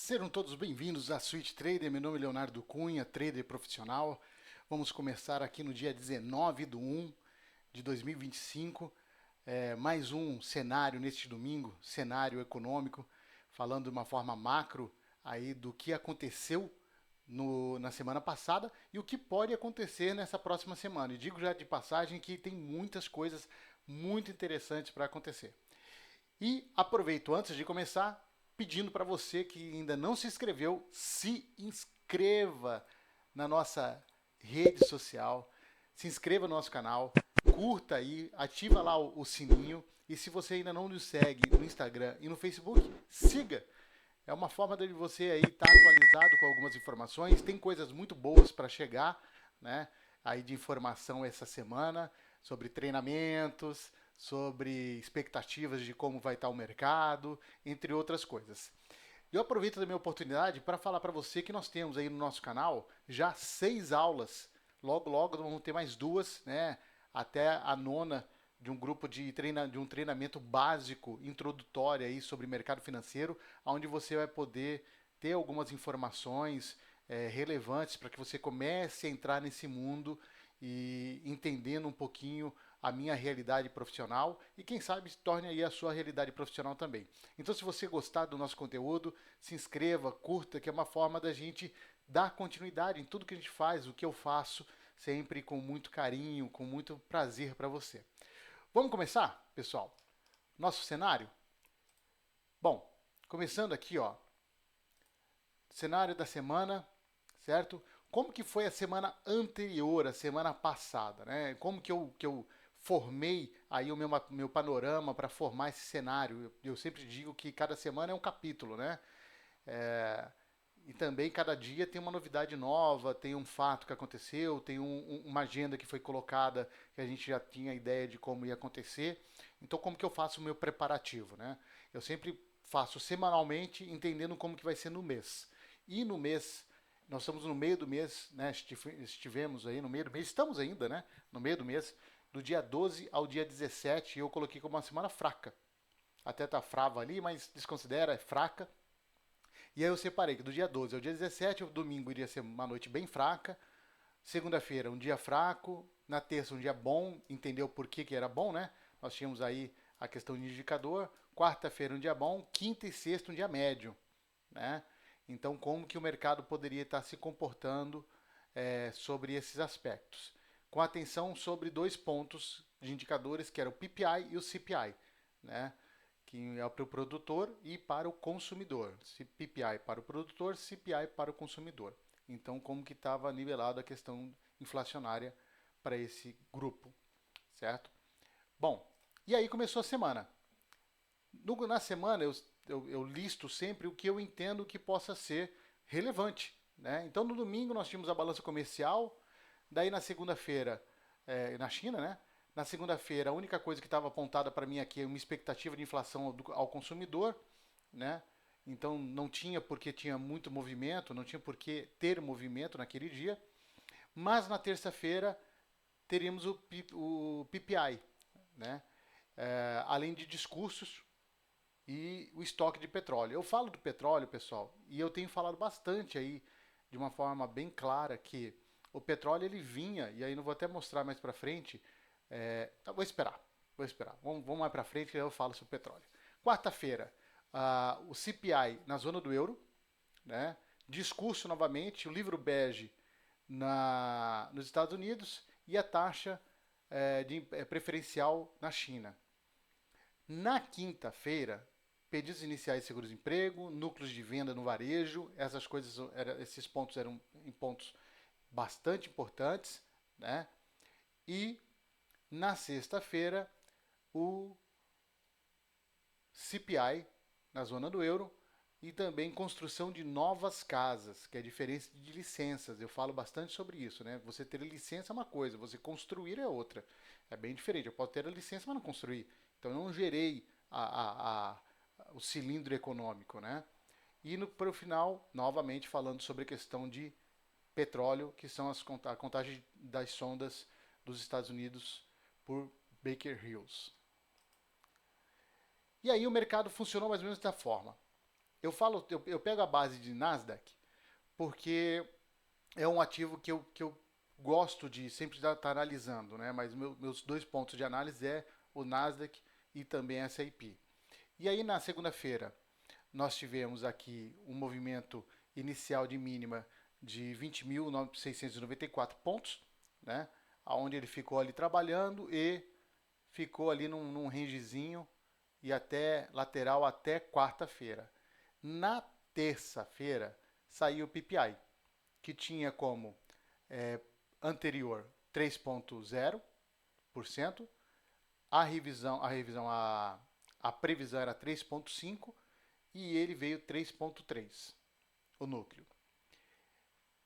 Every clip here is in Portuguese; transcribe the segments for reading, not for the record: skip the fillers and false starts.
Sejam todos bem-vindos à Switch Trader. Meu nome é Leonardo Cunha, trader profissional. Vamos começar aqui no dia 19 de 1 de 2025. Mais um cenário neste domingo, cenário econômico, falando de uma forma macro aí do que aconteceu na semana passada e o que pode acontecer nessa próxima semana. E digo já de passagem que tem muitas coisas muito interessantes para acontecer. E aproveito antes de começar, pedindo para você que ainda não se inscreveu, se inscreva na nossa rede social, se inscreva no nosso canal, curta aí, ativa lá o sininho e se você ainda não nos segue no Instagram e no Facebook, siga. É uma forma de você aí estar atualizado com algumas informações. Tem coisas muito boas para chegar, né? Aí de informação essa semana sobre treinamentos, sobre expectativas de como vai estar o mercado, entre outras coisas. Eu aproveito da minha oportunidade para falar para você que nós temos aí no nosso canal já 6 aulas. Logo, logo vamos ter mais 2, né? Até a nona de um grupo de um treinamento básico, introdutório aí sobre mercado financeiro, onde você vai poder ter algumas informações relevantes para que você comece a entrar nesse mundo e entendendo um pouquinho a minha realidade profissional e quem sabe se torne aí a sua realidade profissional também. Então, se você gostar do nosso conteúdo, se inscreva, curta, que é uma forma da gente dar continuidade em tudo que a gente faz, o que eu faço, sempre com muito carinho, com muito prazer para você. Vamos começar, pessoal? Nosso cenário? Bom, começando aqui, ó, cenário da semana, certo? Como que foi a semana anterior, a semana passada, né? Como que eu formei aí o meu panorama para formar esse cenário? Eu sempre digo que cada semana é um capítulo, né? É, e também cada dia tem uma novidade nova, tem um fato que aconteceu, tem uma agenda que foi colocada que a gente já tinha ideia de como ia acontecer. Então, como que eu faço o meu preparativo, né? Eu sempre faço semanalmente, entendendo como que vai ser no mês. E no mês, nós estamos no meio do mês, né? Estivemos aí no meio do mês, estamos ainda, né? No meio do mês, do dia 12 ao dia 17, eu coloquei como uma semana fraca. Até tá frava ali, mas desconsidera, é fraca. E aí eu separei que do dia 12 ao dia 17, o domingo iria ser uma noite bem fraca, segunda-feira um dia fraco, na terça um dia bom, entendeu por que que era bom, né? Nós tínhamos aí a questão de indicador, quarta-feira um dia bom, quinta e sexta um dia médio, né? Então como que o mercado poderia estar se comportando sobre esses aspectos? Com atenção sobre 2 pontos de indicadores, que era o PPI e o CPI, né? Que é para o produtor e para o consumidor. PPI para o produtor, CPI para o consumidor. Então, como que estava nivelado a questão inflacionária para esse grupo, certo? Bom, e aí começou a semana. Na semana eu listo sempre o que eu entendo que possa ser relevante, né? Então, no domingo nós tínhamos a balança comercial, daí na segunda-feira, na China, né? Na segunda-feira, a única coisa que estava apontada para mim aqui é uma expectativa de inflação ao consumidor, né? Então não tinha porque tinha muito movimento, não tinha por que ter movimento naquele dia. Mas na terça-feira teríamos o PPI, né? Além de discursos e o estoque de petróleo. Eu falo do petróleo, pessoal, e eu tenho falado bastante aí de uma forma bem clara que o petróleo ele vinha, e aí não vou até mostrar mais para frente, vou esperar. Vamos mais para frente que eu falo sobre petróleo. Quarta-feira, o CPI na zona do euro, né? Discurso novamente, o livro bege nos Estados Unidos e a taxa preferencial na China. Na quinta-feira, pedidos iniciais de seguro-desemprego, núcleos de venda no varejo, essas coisas, esses pontos eram pontos bastante importantes, né? E na sexta-feira, o CPI na zona do euro e também construção de novas casas, que é a diferença de licenças. Eu falo bastante sobre isso, né? Você ter licença é uma coisa, você construir é outra. É bem diferente. Eu posso ter a licença, mas não construir. Então eu não gerei o cilindro econômico, né? E para o final, novamente falando sobre a questão de petróleo, que são a contagem das sondas dos Estados Unidos por Baker Hughes. E aí o mercado funcionou mais ou menos dessa forma. eu pego a base de Nasdaq porque é um ativo que eu gosto de sempre estar analisando, né? Mas meus dois pontos de análise é o Nasdaq e também a S&P. E aí na segunda-feira nós tivemos aqui um movimento inicial de mínima de 20.694 pontos, né? Onde ele ficou ali trabalhando e ficou ali num rangezinho e até lateral até quarta-feira. Na terça-feira saiu o PPI, que tinha como anterior 3,0%, a previsão era 3,5% e ele veio 3,3%, o núcleo.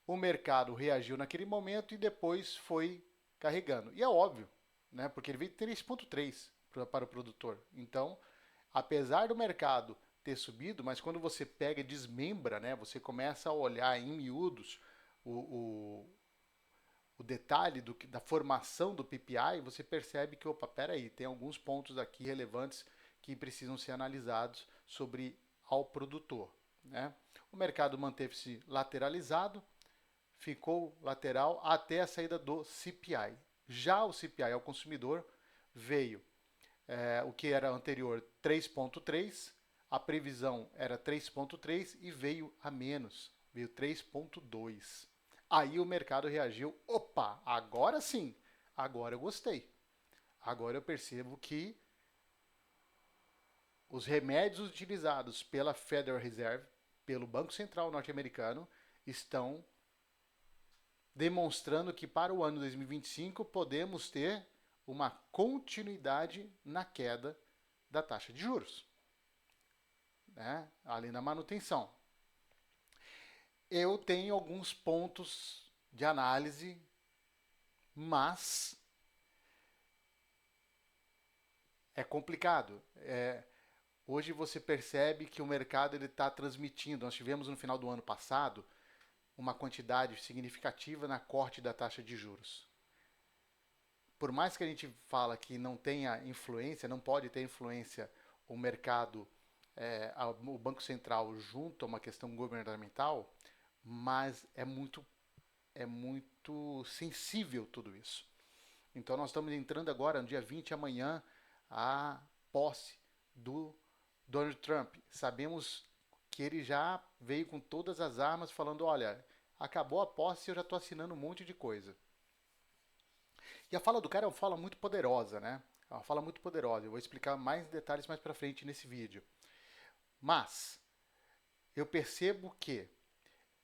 O mercado reagiu naquele momento e depois foi carregando. E é óbvio, né? Porque ele veio 3,3 para o produtor. Então, apesar do mercado ter subido, mas quando você pega e desmembra, né? Você começa a olhar em miúdos o detalhe da formação do PPI, você percebe que, opa, peraí, tem alguns pontos aqui relevantes que precisam ser analisados sobre ao produtor, né? O mercado manteve-se lateralizado, ficou lateral até a saída do CPI. Já o CPI ao consumidor veio o que era anterior 3,3, a previsão era 3,3 e veio a menos, veio 3,2. Aí o mercado reagiu, opa, agora sim, agora eu gostei. Agora eu percebo que os remédios utilizados pela Federal Reserve, pelo Banco Central norte-americano, estão demonstrando que para o ano 2025 podemos ter uma continuidade na queda da taxa de juros, né? Ali na manutenção. Eu tenho alguns pontos de análise, mas é complicado. Hoje você percebe que o mercado está transmitindo. Nós tivemos no final do ano passado uma quantidade significativa na corte da taxa de juros. Por mais que a gente fala que não tenha influência, não pode ter influência o mercado, o Banco Central junto a uma questão governamental, mas é muito sensível tudo isso. Então nós estamos entrando agora, no dia 20, amanhã, a posse do Donald Trump. Sabemos que ele já veio com todas as armas falando, olha, acabou a posse e eu já estou assinando um monte de coisa. E a fala do cara é uma fala muito poderosa, né? É uma fala muito poderosa. Eu vou explicar mais detalhes mais para frente nesse vídeo. Mas eu percebo que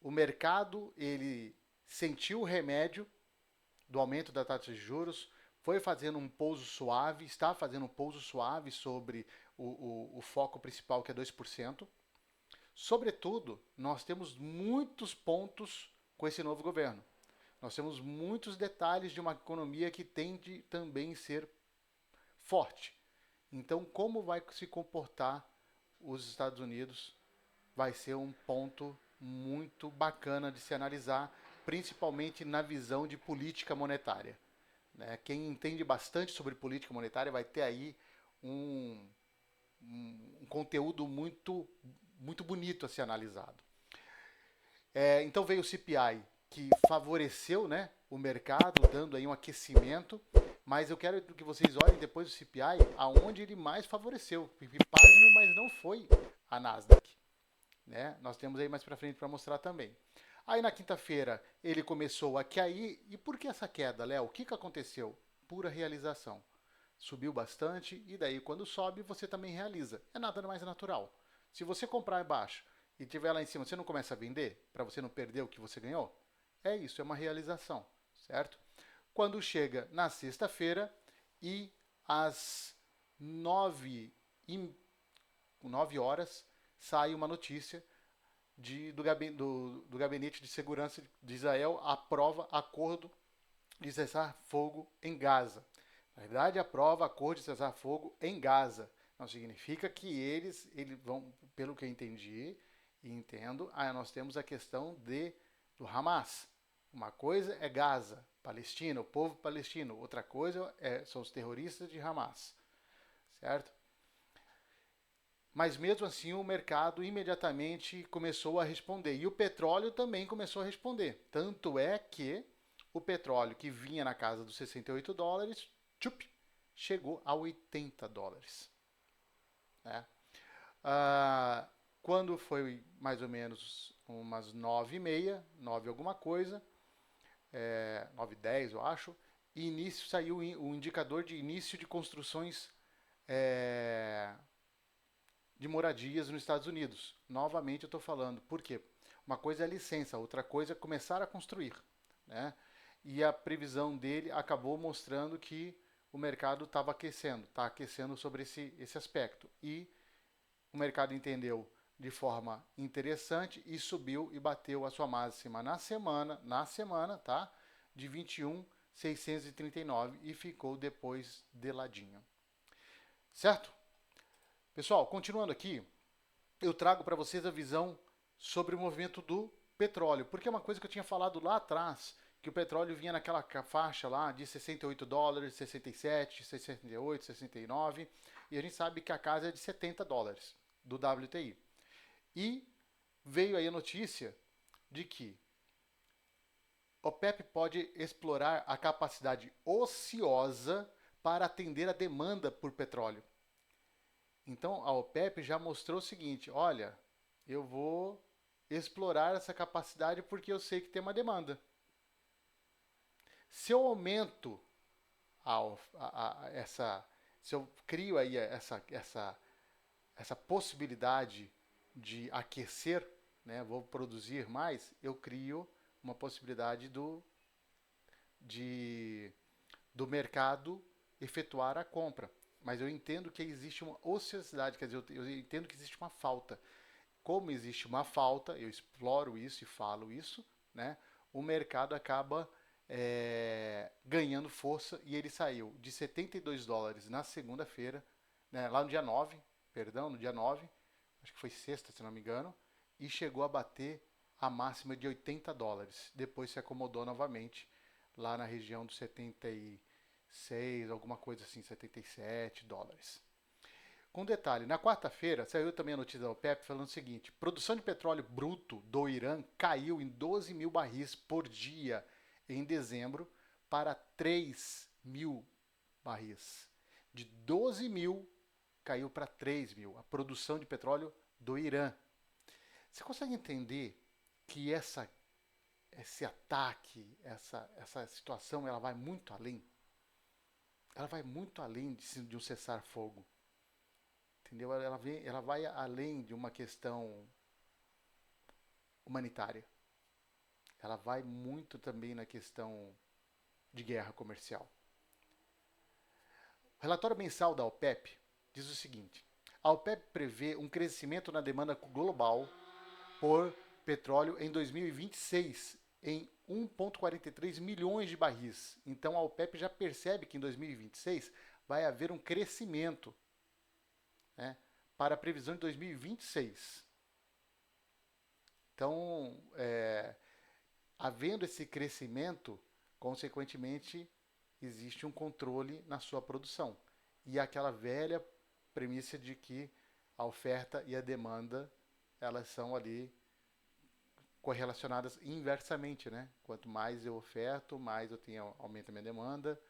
o mercado ele sentiu o remédio do aumento da taxa de juros, foi fazendo um pouso suave, está fazendo um pouso suave sobre o foco principal, que é 2%. Sobretudo, nós temos muitos pontos com esse novo governo. Nós temos muitos detalhes de uma economia que tende também a ser forte. Então, como vai se comportar os Estados Unidos vai ser um ponto muito bacana de se analisar, principalmente na visão de política monetária, né? Quem entende bastante sobre política monetária vai ter aí um conteúdo muito bonito a ser analisado. Então veio o CPI, que favoreceu, né, o mercado, dando aí um aquecimento, mas eu quero que vocês olhem depois do CPI aonde ele mais favoreceu. Pasme, mas não foi a Nasdaq, né? Nós temos aí mais para frente para mostrar também. Aí na quinta-feira ele começou a cair. E por que essa queda, Léo? O que aconteceu? Pura realização. Subiu bastante e daí quando sobe você também realiza. É nada mais natural. Se você comprar abaixo e tiver lá em cima, você não começa a vender para você não perder o que você ganhou? É isso, é uma realização, certo? Quando chega na sexta-feira e às 9 horas sai uma notícia do Gabinete de Segurança de Israel aprova acordo de cessar fogo em Gaza. Na verdade, aprova acordo de cessar fogo em Gaza. Não significa que eles vão, pelo que eu entendi e entendo, nós temos a questão do Hamas. Uma coisa é Gaza, Palestina, o povo palestino. Outra coisa são os terroristas de Hamas, certo? Mas mesmo assim o mercado imediatamente começou a responder. E o petróleo também começou a responder. Tanto é que o petróleo que vinha na casa dos 68 dólares, tchup, chegou a 80 dólares. Né? Ah, quando foi mais ou menos umas 9h30, 9 alguma coisa, 9h10 eu acho, e início saiu o indicador de início de construções é, de moradias nos Estados Unidos. Novamente eu estou falando. Por quê? Uma coisa é a licença, outra coisa é começar a construir. Né? E a previsão dele acabou mostrando que o mercado estava aquecendo, está aquecendo sobre esse aspecto. E o mercado entendeu de forma interessante e subiu e bateu a sua máxima na semana, tá? De 21.639 e ficou depois de ladinho. Certo? Pessoal, continuando aqui, eu trago para vocês a visão sobre o movimento do petróleo, porque é uma coisa que eu tinha falado lá atrás, que o petróleo vinha naquela faixa lá de 68 dólares, 67, 68, 69, e a gente sabe que a casa é de 70 dólares do WTI. E veio aí a notícia de que o OPEP pode explorar a capacidade ociosa para atender a demanda por petróleo. Então a OPEP já mostrou o seguinte: olha, eu vou explorar essa capacidade porque eu sei que tem uma demanda. Se eu aumento se eu crio aí essa possibilidade de aquecer, né, vou produzir mais, eu crio uma possibilidade de, do mercado efetuar a compra. Mas eu entendo que existe uma ociosidade, quer dizer, eu entendo que existe uma falta. Como existe uma falta, eu exploro isso e falo isso, né? O mercado acaba ganhando força e ele saiu de 72 dólares na segunda-feira, né, lá no dia 9, perdão, no dia 9, acho que foi sexta, se não me engano, e chegou a bater a máxima de 80 dólares. Depois se acomodou novamente lá na região dos 76, alguma coisa assim, 77 dólares. Com detalhe, na quarta-feira saiu também a notícia da OPEP falando o seguinte: produção de petróleo bruto do Irã caiu em 12 mil barris por dia em dezembro para 3 mil barris. De 12 mil caiu para 3 mil, a produção de petróleo do Irã. Você consegue entender que esse ataque, essa situação, ela vai muito além? Ela vai muito além de um cessar-fogo. Entendeu? Ela vai além de uma questão humanitária. Ela vai muito também na questão de guerra comercial. O relatório mensal da OPEP diz o seguinte: a OPEP prevê um crescimento na demanda global por petróleo em 2026 em 1,43 milhões de barris. Então a OPEP já percebe que em 2026 vai haver um crescimento, né, para a previsão de 2026. Então, havendo esse crescimento, consequentemente, existe um controle na sua produção. E aquela velha premissa de que a oferta e a demanda, elas são ali correlacionadas inversamente, né? Quanto mais eu oferto, mais eu tenho, aumenta a minha demanda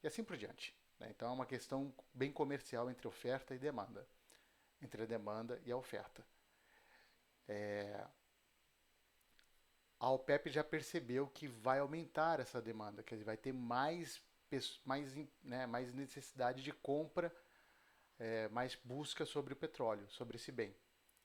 e assim por diante. Né? Então é uma questão bem comercial entre oferta e demanda, entre a demanda e a oferta. A OPEP já percebeu que vai aumentar essa demanda, quer dizer, vai ter mais necessidade de compra, mais busca sobre o petróleo, sobre esse bem,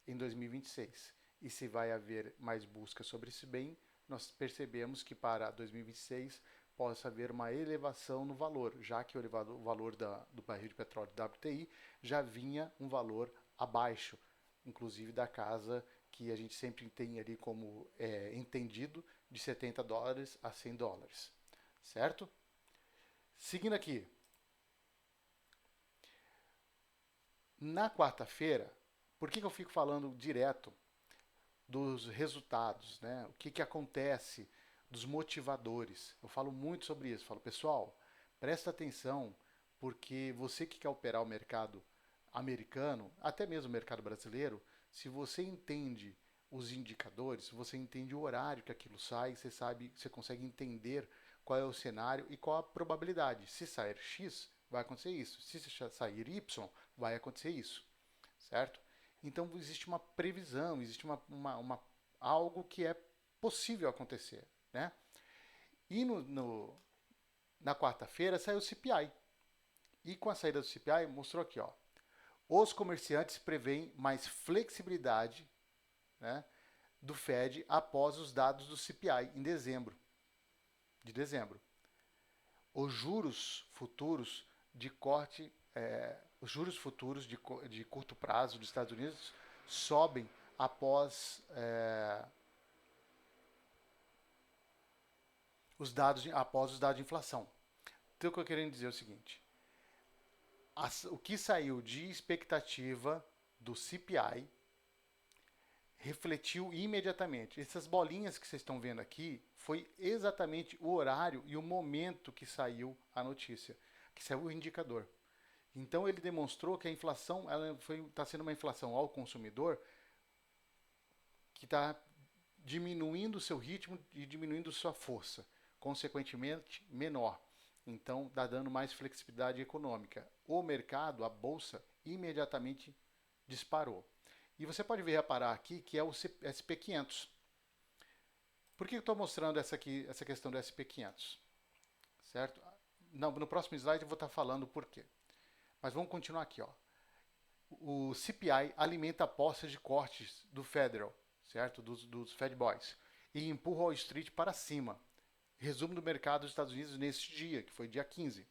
em 2026. E se vai haver mais busca sobre esse bem, nós percebemos que para 2026 possa haver uma elevação no valor, já que o valor do barril de petróleo WTI já vinha um valor abaixo, inclusive da casa que a gente sempre tem ali como entendido, de 70 dólares a 100 dólares. Certo? Seguindo aqui. Na quarta-feira, por que eu fico falando direto dos resultados, né? O que acontece, dos motivadores? Eu falo muito sobre isso. Eu falo, pessoal, presta atenção, porque você que quer operar o mercado americano, até mesmo o mercado brasileiro, se você entende os indicadores, se você entende o horário que aquilo sai, você sabe, você consegue entender qual é o cenário e qual a probabilidade. Se sair X, vai acontecer isso. Se sair Y, vai acontecer isso, certo? Então existe uma previsão, existe algo que é possível acontecer, né? E na quarta-feira saiu o CPI. E com a saída do CPI, mostrou aqui, ó, os comerciantes preveem mais flexibilidade, né, do Fed após os dados do CPI em de dezembro. Os juros futuros de corte, os juros futuros de curto prazo dos Estados Unidos sobem após após os dados de inflação. Então, o que eu quero dizer é o seguinte: o que saiu de expectativa do CPI refletiu imediatamente. Essas bolinhas que vocês estão vendo aqui foi exatamente o horário e o momento que saiu a notícia, que saiu o indicador. Então ele demonstrou que a inflação está sendo uma inflação ao consumidor que está diminuindo o seu ritmo e diminuindo sua força, consequentemente menor. Então está dando mais flexibilidade econômica. O mercado, a bolsa, imediatamente disparou. E você pode reparar aqui que é o SP500. Por que eu estou mostrando essa questão do SP500? Certo? Não, no próximo slide eu vou estar falando por quê. Mas vamos continuar aqui. Ó. O CPI alimenta apostas de cortes do Federal, certo? Dos Fed Boys, e empurra o Wall Street para cima. Resumo do mercado dos Estados Unidos neste dia, que foi dia 15.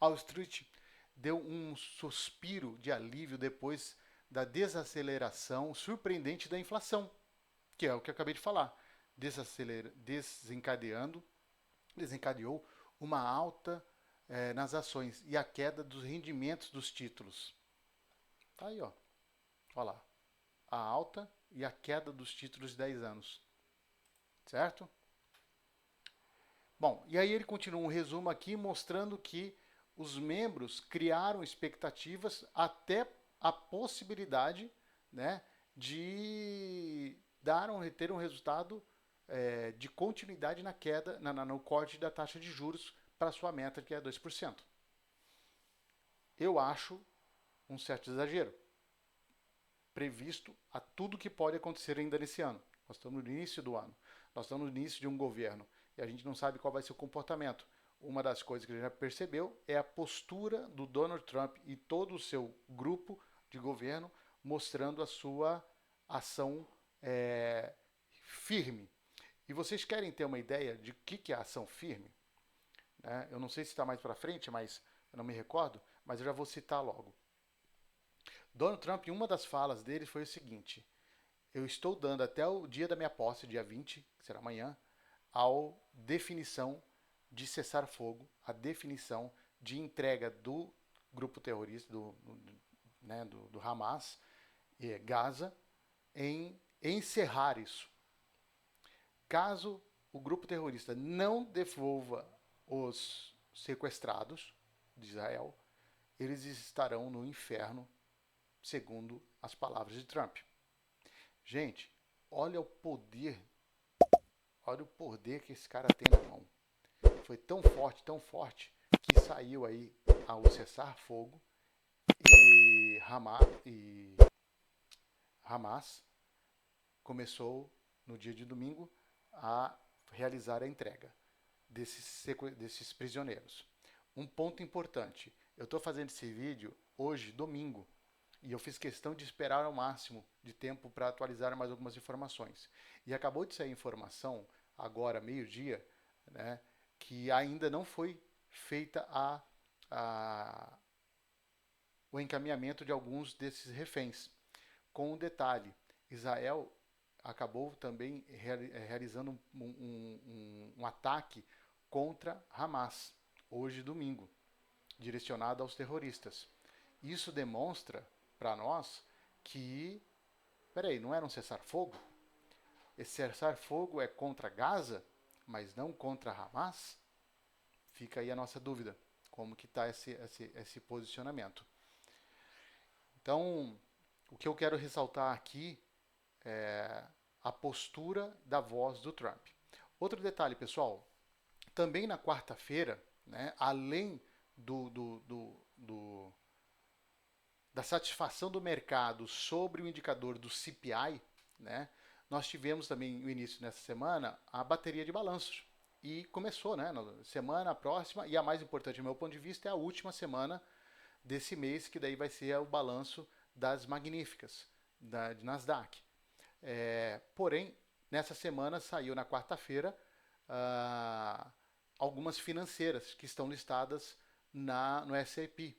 Wall Street deu um suspiro de alívio depois da desaceleração surpreendente da inflação, que é o que eu acabei de falar. Desencadeou uma alta nas ações e a queda dos rendimentos dos títulos. Tá aí, ó. Olha lá. A alta e a queda dos títulos de 10 anos. Certo? Bom, e aí ele continua um resumo aqui mostrando que os membros criaram expectativas até a possibilidade, né, de ter um resultado de continuidade na queda, no corte da taxa de juros para sua meta, que é 2%. Eu acho um certo exagero, previsto a tudo que pode acontecer ainda nesse ano. Nós estamos no início do ano, nós estamos no início de um governo e a gente não sabe qual vai ser o comportamento. Uma das coisas que a gente já percebeu é a postura do Donald Trump e todo o seu grupo de governo mostrando a sua ação firme. E vocês querem ter uma ideia de o que é ação firme? Né? Eu não sei se está mais para frente, mas eu não me recordo, mas eu já vou citar logo. Donald Trump, em uma das falas dele, foi o seguinte: eu estou dando até o dia da minha posse, dia 20, que será amanhã, a definição de cessar fogo, a definição de entrega do grupo terrorista, do Hamas, Gaza, em encerrar isso. Caso o grupo terrorista não devolva os sequestrados de Israel, eles estarão no inferno, segundo as palavras de Trump. Gente, olha o poder que esse cara tem na mão. Foi tão forte, que saiu aí ao cessar-fogo e Hamas começou no dia de domingo a realizar a entrega desses prisioneiros. Um ponto importante, eu estou fazendo esse vídeo hoje, domingo, e eu fiz questão de esperar ao máximo de tempo para atualizar mais algumas informações. E acabou de sair informação, agora meio-dia, né, que ainda não foi feita o encaminhamento de alguns desses reféns. Com um detalhe, Israel acabou também realizando um ataque contra Hamas, hoje domingo, direcionado aos terroristas. Isso demonstra para nós que, peraí, não era um cessar-fogo? Esse cessar-fogo é contra Gaza, mas não contra Hamas? Fica aí a nossa dúvida, como que está esse posicionamento. Então, o que eu quero ressaltar aqui é a postura da voz do Trump. Outro detalhe, pessoal, também na quarta-feira, né, além da satisfação do mercado sobre o indicador do CPI, né, nós tivemos também no início dessa semana a bateria de balanços. E começou, né, na semana próxima, e a mais importante, do meu ponto de vista, é a última semana desse mês, que daí vai ser o balanço das magníficas, de Nasdaq. Porém, nessa semana saiu na quarta-feira ah, algumas financeiras que estão listadas no S&P.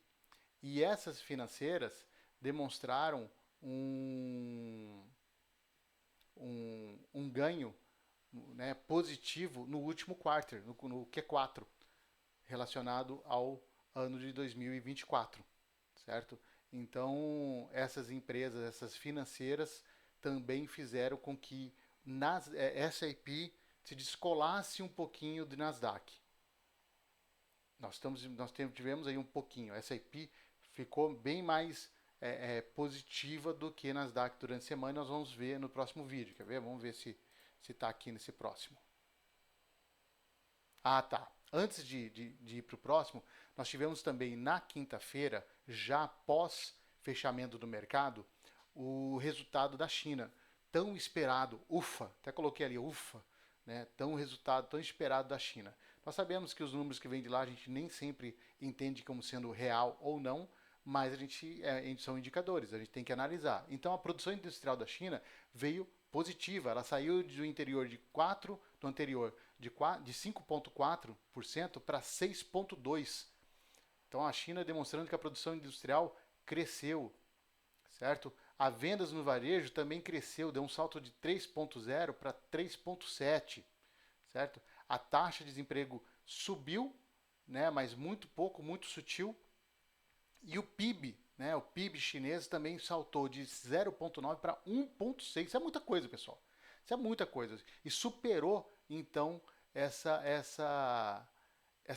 E essas financeiras demonstraram um ganho, né, positivo no último quarter, no Q4, relacionado ao ano de 2024, certo? Então, essas empresas, essas financeiras, também fizeram com que S&P se descolasse um pouquinho do Nasdaq. Tivemos aí um pouquinho. A S&P ficou bem mais positiva do que Nasdaq durante a semana. Nós vamos ver no próximo vídeo. Quer ver? Vamos ver se está aqui nesse próximo. Ah, tá. Antes de ir para o próximo, nós tivemos também na quinta-feira, já pós fechamento do mercado, o resultado da China. Tão esperado, ufa, até coloquei ali, ufa, né? Resultado tão esperado da China. Nós sabemos que os números que vêm de lá a gente nem sempre entende como sendo real ou não, mas a gente são indicadores, a gente tem que analisar. Então a produção industrial da China veio positiva, ela saiu do interior de 4, do anterior de 5,4% para 6,2%. Então a China demonstrando que a produção industrial cresceu, certo? A vendas no varejo também cresceu, deu um salto de 3,0 para 3,7, certo? A taxa de desemprego subiu, né, mas muito pouco, muito sutil. E o PIB, né, o PIB chinês também saltou de 0,9 para 1,6. Isso é muita coisa, pessoal. Isso é muita coisa. E superou, então, essa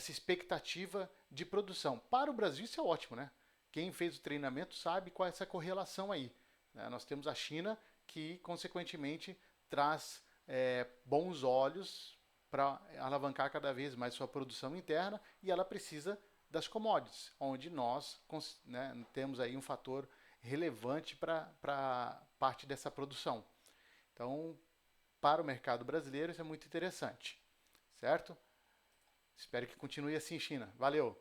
expectativa de produção. Para o Brasil, isso é ótimo, né? Quem fez o treinamento sabe qual é essa correlação aí. Né? Nós temos a China que, consequentemente, traz bons olhos para alavancar cada vez mais sua produção interna e ela precisa das commodities, onde nós, né, temos aí um fator relevante para parte dessa produção. Então, para o mercado brasileiro, isso é muito interessante, certo? Espero que continue assim, China. Valeu!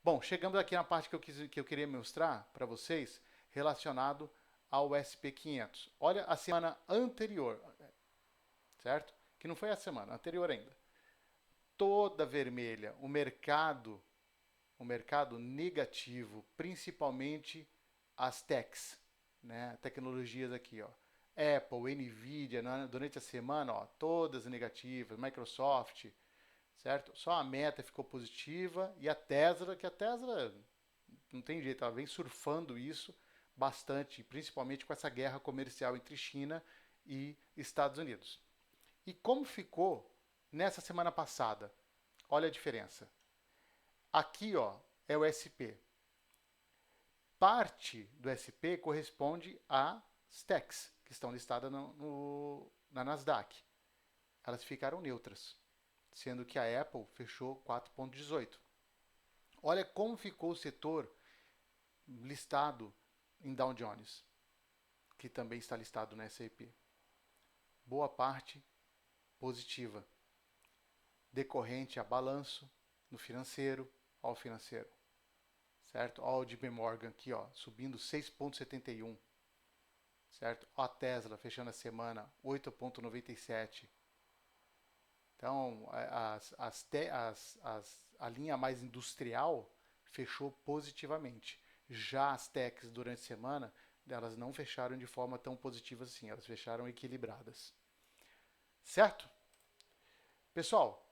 Bom, chegamos aqui na parte que eu queria mostrar para vocês relacionado ao SP500. Olha a semana anterior, certo? Que não foi a semana, anterior ainda. Toda vermelha, o mercado negativo, principalmente as techs, né? Tecnologias aqui, ó. Apple, Nvidia, durante a semana, ó, todas negativas, Microsoft, certo? Só a Meta ficou positiva e a Tesla, que a Tesla não tem jeito, ela vem surfando isso bastante, principalmente com essa guerra comercial entre China e Estados Unidos. E como ficou nessa semana passada? Olha a diferença. Aqui, ó, é o SP. Parte do SP corresponde às techs, que estão listadas na Nasdaq. Elas ficaram neutras, sendo que a Apple fechou 4,18. Olha como ficou o setor listado em Dow Jones, que também está listado na S&P. Boa parte positiva, decorrente a balanço no financeiro, ao financeiro. Certo? Olha o JP Morgan aqui, ó, subindo 6,71. Certo? Ó, a Tesla fechando a semana 8,97. Então, a linha mais industrial fechou positivamente. Já as techs durante a semana, elas não fecharam de forma tão positiva assim, elas fecharam equilibradas. Certo? Pessoal,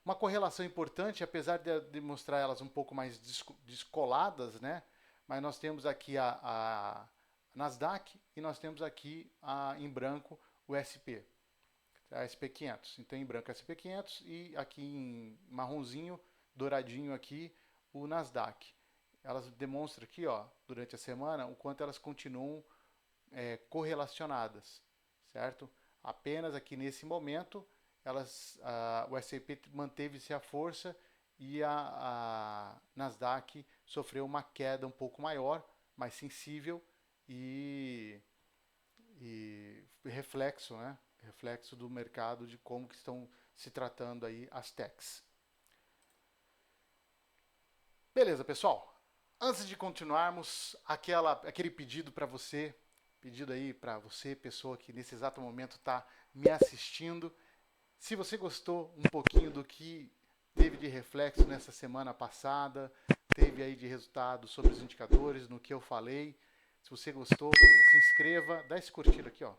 uma correlação importante, apesar de mostrar elas um pouco mais descoladas, né? Mas nós temos aqui a Nasdaq e nós temos aqui em branco o SP, a SP500. Então em branco a SP500 e aqui em marronzinho, douradinho aqui, o Nasdaq. elas demonstram aqui, ó, durante a semana, o quanto elas continuam correlacionadas, certo? Apenas aqui nesse momento, o S&P manteve-se à força e a Nasdaq sofreu uma queda um pouco maior, mais sensível e reflexo, né? Reflexo do mercado de como que estão se tratando aí as techs. Beleza, pessoal. Antes de continuarmos, aquele pedido para você, pedido aí para você, pessoa que nesse exato momento está me assistindo. Se você gostou um pouquinho do que teve de reflexo nessa semana passada, teve aí de resultado sobre os indicadores, no que eu falei. Se você gostou, se inscreva, dá esse curtir aqui, ó.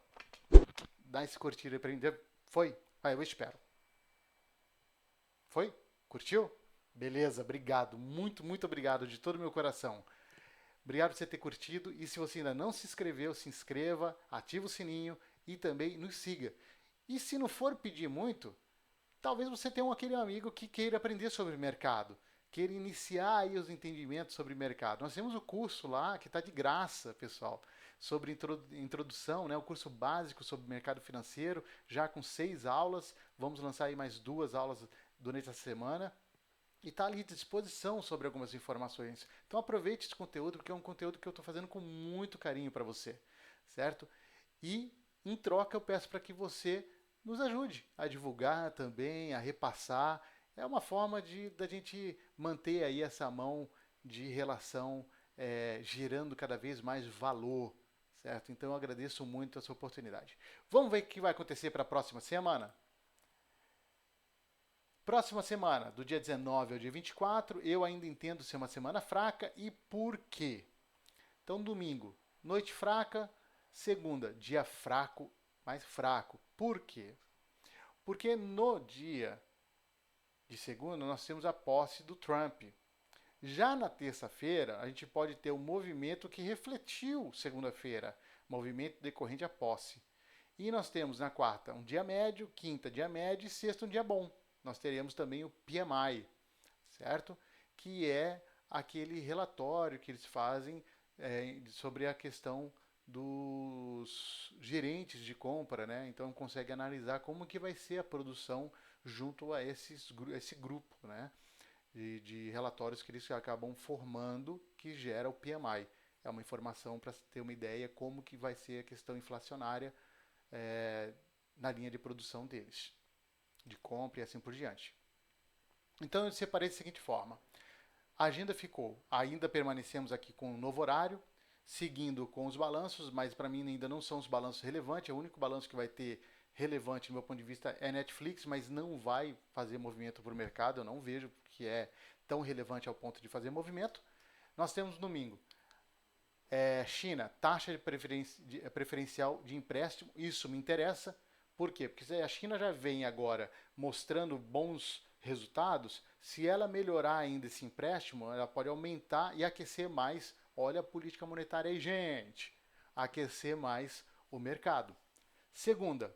Dá esse curtir aí pra mim. Foi? Ah, eu espero. Foi? Curtiu? Beleza, obrigado. Muito, muito obrigado de todo o meu coração. Obrigado por você ter curtido. E se você ainda não se inscreveu, se inscreva, ativa o sininho e também nos siga. E se não for pedir muito, talvez você tenha aquele amigo que queira aprender sobre mercado, queira iniciar aí os entendimentos sobre mercado. Nós temos o curso lá que está de graça, pessoal, sobre introdução, né, o curso básico sobre mercado financeiro, já com 6 aulas. Vamos lançar aí mais 2 aulas durante a semana. E está ali à disposição sobre algumas informações. Então aproveite esse conteúdo, porque é um conteúdo que eu estou fazendo com muito carinho para você, certo? E em troca eu peço para que você nos ajude a divulgar também, a repassar. É uma forma da gente manter aí essa mão de relação gerando cada vez mais valor, certo? Então eu agradeço muito essa oportunidade. Vamos ver o que vai acontecer para a próxima semana? Próxima semana, do dia 19 ao dia 24, eu ainda entendo ser uma semana fraca. E por quê? Então, domingo, noite fraca. Segunda, dia fraco, mais fraco. Por quê? Porque no dia de segunda nós temos a posse do Trump. Já na terça-feira, a gente pode ter um movimento que refletiu segunda-feira, movimento decorrente à posse. E nós temos na quarta um dia médio, quinta dia médio e sexta um dia bom. Nós teremos também o PMI, certo? Que é aquele relatório que eles fazem sobre a questão dos gerentes de compra, né? Então consegue analisar como que vai ser a produção junto a esse grupo, né? De relatórios que eles acabam formando que gera o PMI. É uma informação para ter uma ideia como que vai ser a questão inflacionária na linha de produção deles, de compra e assim por diante. Então eu separei da seguinte forma. A agenda ficou, ainda permanecemos aqui com um novo horário, seguindo com os balanços, mas para mim ainda não são os balanços relevantes. O único balanço que vai ter relevante, do meu ponto de vista, é Netflix, mas não vai fazer movimento para o mercado. Eu não vejo que é tão relevante ao ponto de fazer movimento. Nós temos domingo China, taxa de preferencial de empréstimo. Isso me interessa. Por quê? Porque a China já vem agora mostrando bons resultados. Se ela melhorar ainda esse empréstimo, ela pode aumentar e aquecer mais. Olha a política monetária aí, gente. Aquecer mais o mercado. Segunda,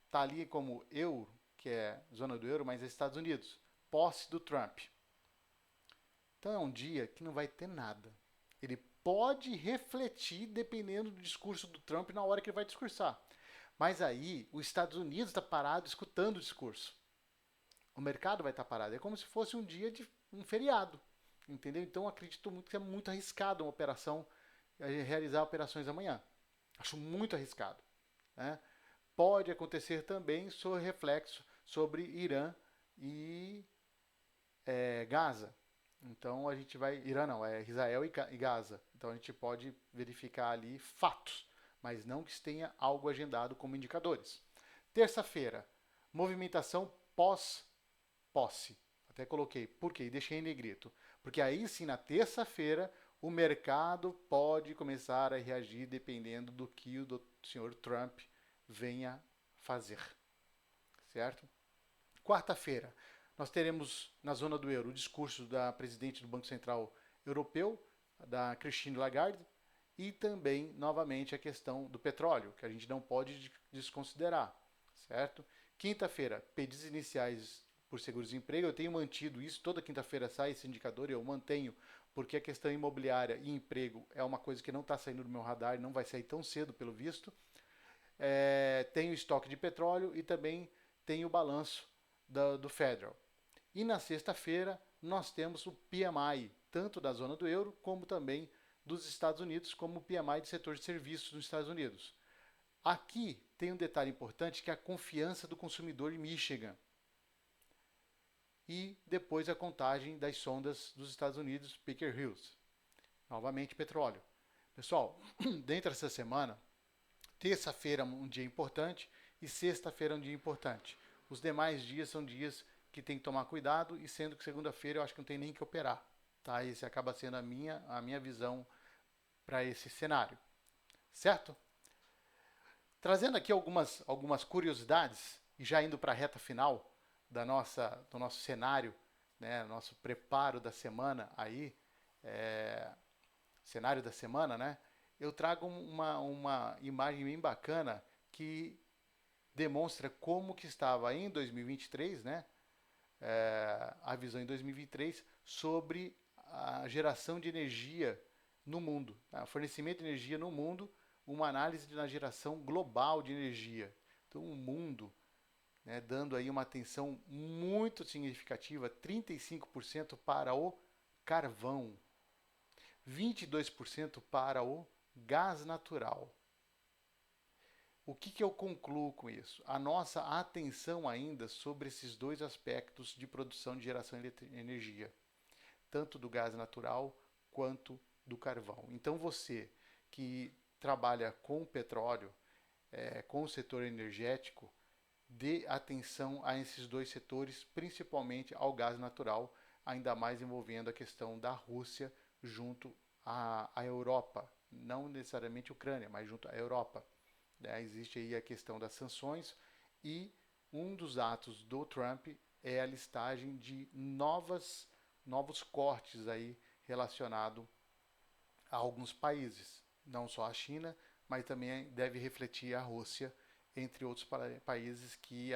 está ali como euro, que é zona do euro, mas é Estados Unidos. Posse do Trump. Então é um dia que não vai ter nada. Ele pode refletir dependendo do discurso do Trump na hora que ele vai discursar. Mas aí os Estados Unidos está parado escutando o discurso. O mercado vai estar parado. É como se fosse um dia de um feriado. Entendeu? Então acredito muito que é muito arriscado uma operação, realizar operações amanhã. Acho muito arriscado. Né? Pode acontecer também sobre reflexo sobre Irã e Gaza. Então a gente vai. Irã não, é Israel e Gaza. Então a gente pode verificar ali fatos, mas não que tenha algo agendado como indicadores. Terça-feira, movimentação pós-posse. Até coloquei. Por quê? Deixei em negrito. Porque aí sim, na terça-feira, o mercado pode começar a reagir dependendo do que o senhor Trump venha fazer. Certo? Quarta-feira, nós teremos na zona do euro o discurso da presidente do Banco Central Europeu, da Christine Lagarde, e também, novamente, a questão do petróleo, que a gente não pode desconsiderar, certo? Quinta-feira, pedidos iniciais por seguro-desemprego. Eu tenho mantido isso, toda quinta-feira sai esse indicador e eu mantenho, porque a questão imobiliária e emprego é uma coisa que não está saindo do meu radar, não vai sair tão cedo pelo visto. Tem o estoque de petróleo e também tem o balanço do Federal. E na sexta-feira nós temos o PMI, tanto da zona do euro como também dos Estados Unidos, como o PMI do setor de serviços nos Estados Unidos. Aqui tem um detalhe importante que é a confiança do consumidor em Michigan. E depois a contagem das sondas dos Estados Unidos, Baker Hughes. Novamente petróleo. Pessoal, dentro dessa semana, terça-feira é um dia importante e sexta-feira é um dia importante. Os demais dias são dias que tem que tomar cuidado, e sendo que segunda-feira eu acho que não tem nem que operar. Tá? Esse acaba sendo a minha visão para esse cenário. Certo? Trazendo aqui algumas curiosidades, e já indo para a reta final do nosso cenário, né, nosso preparo da semana aí, cenário da semana, né? Eu trago uma imagem bem bacana que demonstra como que estava em 2023, né? A visão em 2023 sobre a geração de energia no mundo, tá? Fornecimento de energia no mundo, uma análise na geração global de energia. Então, o mundo, né, dando aí uma atenção muito significativa, 35% para o carvão, 22% para o gás natural. O que eu concluo com isso? A nossa atenção ainda sobre esses dois aspectos de produção de geração de energia, tanto do gás natural quanto do carvão. Então você que trabalha com petróleo, com o setor energético, dê atenção a esses dois setores, principalmente ao gás natural, ainda mais envolvendo a questão da Rússia junto à Europa, não necessariamente a Ucrânia, mas junto à Europa. Existe aí a questão das sanções e um dos atos do Trump é a listagem de novos cortes aí relacionado a alguns países, não só a China, mas também deve refletir a Rússia, entre outros países que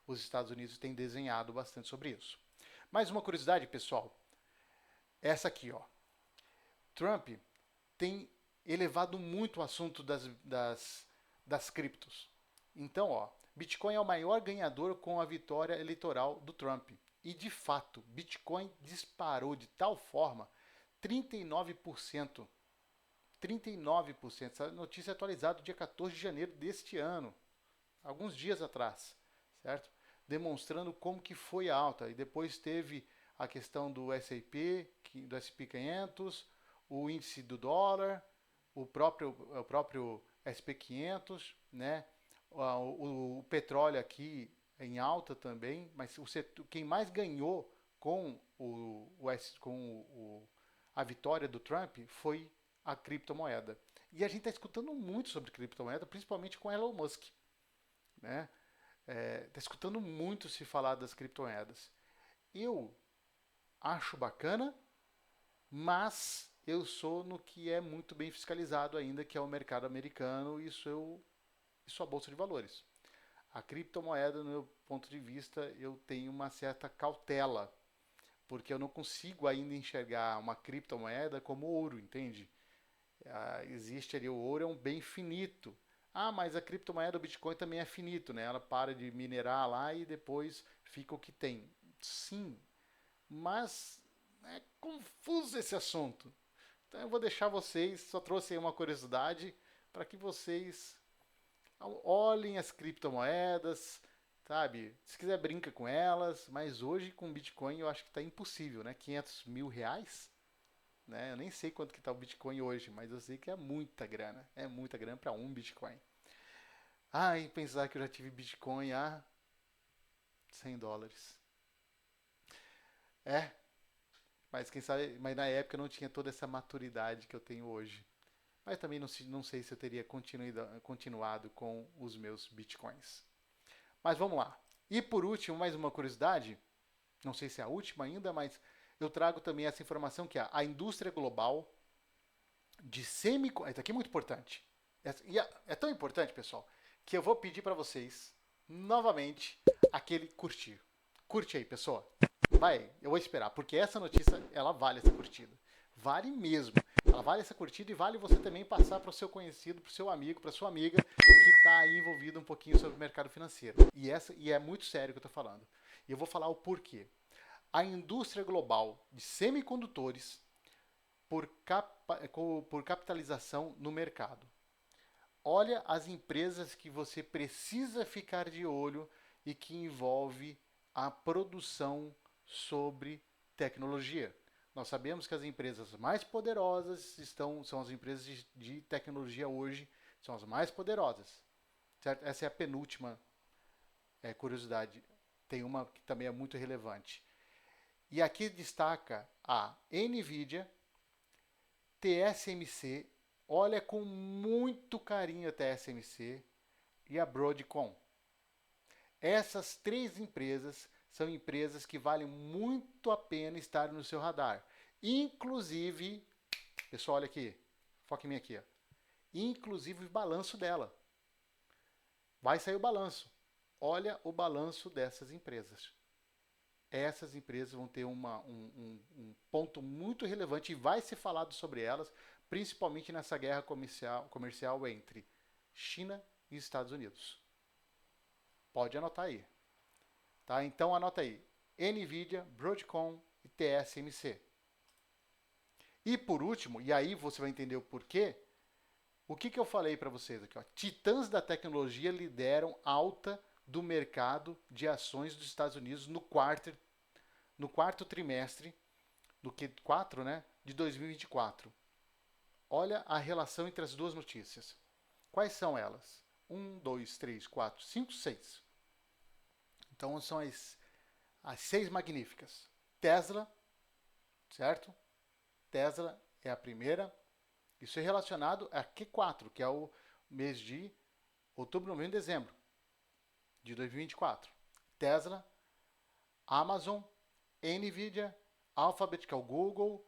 os Estados Unidos têm desenhado bastante sobre isso. Mais uma curiosidade, pessoal, essa aqui, ó. Trump tem elevado muito o assunto das criptos. Então, ó, Bitcoin é o maior ganhador com a vitória eleitoral do Trump. E, de fato, Bitcoin disparou de tal forma, 39%. 39%. Essa notícia é atualizada dia 14 de janeiro deste ano, alguns dias atrás, certo? Demonstrando como que foi a alta. E depois teve a questão do S&P, do S&P 500, o índice do dólar, o próprio SP 500, né? O petróleo aqui em alta também, mas quem mais ganhou com a vitória do Trump foi a criptomoeda. E a gente está escutando muito sobre criptomoeda, principalmente com Elon Musk, né? Está escutando muito se falar das criptomoedas. Eu acho bacana, mas eu sou no que é muito bem fiscalizado ainda, que é o mercado americano, e a Bolsa de Valores. A criptomoeda, no meu ponto de vista, eu tenho uma certa cautela, porque eu não consigo ainda enxergar uma criptomoeda como ouro, entende? Existe ali, o ouro é um bem finito. Ah, mas a criptomoeda do Bitcoin também é finito, né? Ela para de minerar lá e depois fica o que tem. Sim, mas é confuso esse assunto. Então eu vou deixar vocês, só trouxe aí uma curiosidade para que vocês olhem as criptomoedas, sabe? Se quiser brinca com elas, mas hoje com Bitcoin eu acho que está impossível, né? 500 mil reais, né? Eu nem sei quanto que está o Bitcoin hoje, mas eu sei que é muita grana para um Bitcoin. E pensar que eu já tive Bitcoin a $100. Mas quem sabe, mas na época eu não tinha toda essa maturidade que eu tenho hoje. Mas também não sei se eu teria continuado com os meus bitcoins. Mas vamos lá. E por último, mais uma curiosidade, não sei se é a última ainda, mas eu trago também essa informação que a indústria global de semicondutores, isso aqui é muito importante. É tão importante, pessoal, que eu vou pedir para vocês novamente aquele curtir. Curte aí, pessoal. Vai, eu vou esperar, porque essa notícia, ela vale essa curtida. Vale mesmo. Ela vale essa curtida e vale você também passar para o seu conhecido, para o seu amigo, para sua amiga que está aí envolvido um pouquinho sobre o mercado financeiro. E é muito sério o que eu estou falando. E eu vou falar o porquê. A indústria global de semicondutores por capitalização no mercado. Olha as empresas que você precisa ficar de olho e que envolve a produção sobre tecnologia. Nós sabemos que as empresas mais poderosas são as empresas de tecnologia hoje, são as mais poderosas. Certo? Essa é a penúltima curiosidade. Tem uma que também é muito relevante. E aqui destaca a NVIDIA, TSMC, olha com muito carinho a TSMC e a Broadcom. Essas três empresas são empresas que valem muito a pena estar no seu radar. Inclusive, pessoal, olha aqui, foca em mim aqui, ó. Inclusive o balanço dela. Vai sair o balanço. Olha o balanço dessas empresas. Essas empresas vão ter um ponto muito relevante e vai ser falado sobre elas, principalmente nessa guerra comercial entre China e Estados Unidos. Pode anotar aí. Tá? Então anota aí. NVIDIA, Broadcom e TSMC. E por último, e aí você vai entender o porquê, o que eu falei para vocês aqui? Ó? Titãs da tecnologia lideram alta do mercado de ações dos Estados Unidos no quarto trimestre, no Q4, né, de 2024. Olha a relação entre as duas notícias. Quais são elas? 1, 2, 3, 4, 5, 6. Então são as 6 magníficas. Tesla, certo? Tesla é a primeira. Isso é relacionado a Q4, que é o mês de outubro, novembro e dezembro de 2024. Tesla, Amazon, NVIDIA, Alphabet, que é o Google,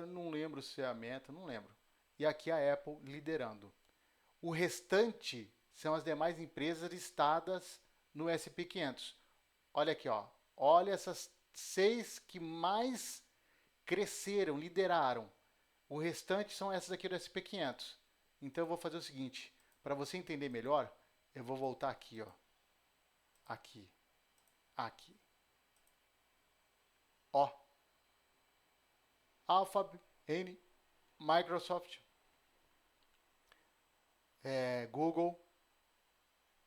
não lembro se é a Meta, não lembro. E aqui a Apple liderando. O restante são as demais empresas listadas no S&P 500. Olha aqui, ó. Olha essas 6 que mais cresceram, lideraram. O restante são essas aqui do S&P 500. Então eu vou fazer o seguinte, para você entender melhor, eu vou voltar aqui, ó. Aqui. Aqui. Ó. Alphabet, Microsoft, Google,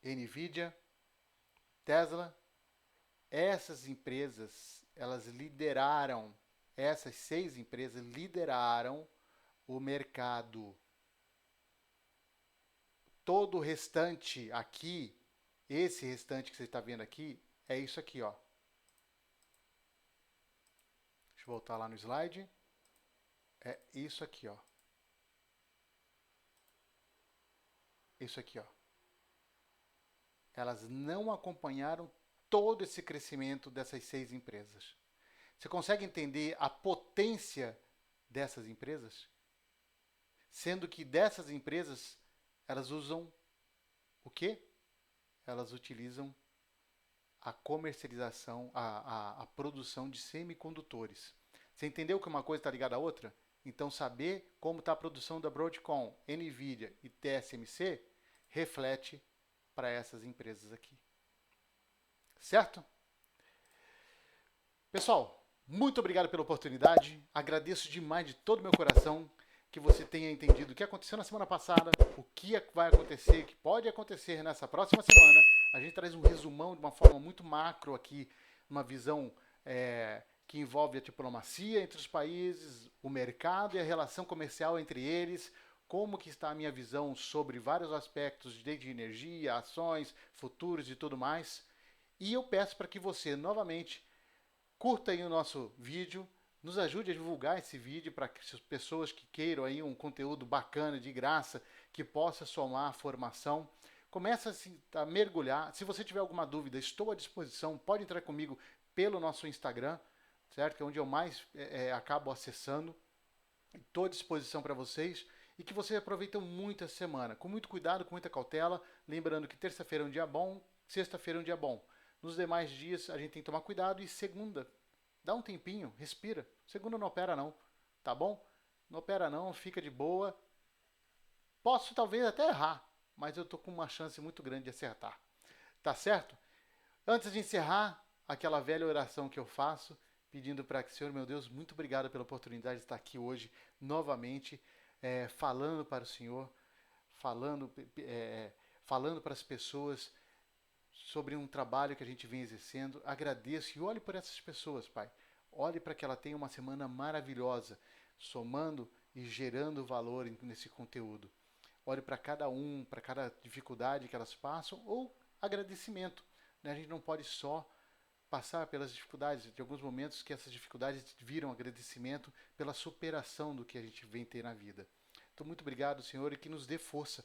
NVIDIA, Tesla. Essas empresas, elas lideraram, essas 6 empresas lideraram o mercado. Todo o restante aqui, esse restante que você está vendo aqui, é isso aqui, ó. Deixa eu voltar lá no slide. É isso aqui, ó. Isso aqui, ó. Elas não acompanharam todo esse crescimento dessas 6 empresas. Você consegue entender a potência dessas empresas? Sendo que dessas empresas, elas usam o quê? Elas utilizam a comercialização, a produção de semicondutores. Você entendeu que uma coisa está ligada à outra? Então, saber como está a produção da Broadcom, NVIDIA e TSMC reflete para essas empresas aqui. Certo? Pessoal, muito obrigado pela oportunidade. Agradeço demais de todo o meu coração que você tenha entendido o que aconteceu na semana passada, o que vai acontecer, o que pode acontecer nessa próxima semana. A gente traz um resumão de uma forma muito macro aqui, uma visão que envolve a diplomacia entre os países, o mercado e a relação comercial entre eles, como que está a minha visão sobre vários aspectos, desde energia, ações, futuros e tudo mais. E eu peço para que você, novamente, curta aí o nosso vídeo, nos ajude a divulgar esse vídeo para as pessoas que queiram aí um conteúdo bacana, de graça, que possa somar a formação. Começa a mergulhar. Se você tiver alguma dúvida, estou à disposição. Pode entrar comigo pelo nosso Instagram, certo? Que é onde eu mais acabo acessando. Estou à disposição para vocês. E que vocês aproveitem muito essa semana. Com muito cuidado, com muita cautela. Lembrando que terça-feira é um dia bom, sexta-feira é um dia bom. Nos demais dias a gente tem que tomar cuidado e segunda, dá um tempinho, respira. Segunda não opera não, tá bom? Não opera não, fica de boa. Posso talvez até errar, mas eu tô com uma chance muito grande de acertar. Tá certo? Antes de encerrar, aquela velha oração que eu faço, pedindo para que, Senhor, meu Deus, muito obrigado pela oportunidade de estar aqui hoje, novamente, falando para o Senhor, falando, falando para as pessoas sobre um trabalho que a gente vem exercendo. Agradeço e olhe por essas pessoas, Pai. Olhe para que ela tenha uma semana maravilhosa, somando e gerando valor nesse conteúdo. Olhe para cada um, para cada dificuldade que elas passam ou agradecimento. Né? A gente não pode só passar pelas dificuldades, de alguns momentos que essas dificuldades viram agradecimento pela superação do que a gente vem ter na vida. Então, muito obrigado, Senhor, e que nos dê força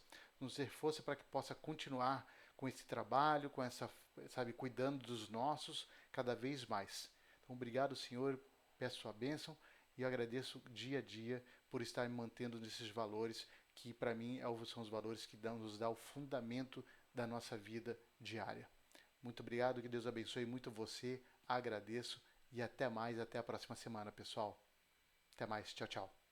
para que possa continuar com esse trabalho, com essa, sabe, cuidando dos nossos cada vez mais. Então, obrigado, Senhor, peço sua bênção e eu agradeço dia a dia por estar me mantendo nesses valores que, para mim, são os valores que nos dão o fundamento da nossa vida diária. Muito obrigado, que Deus abençoe muito você, agradeço e até mais, até a próxima semana, pessoal. Até mais, tchau, tchau.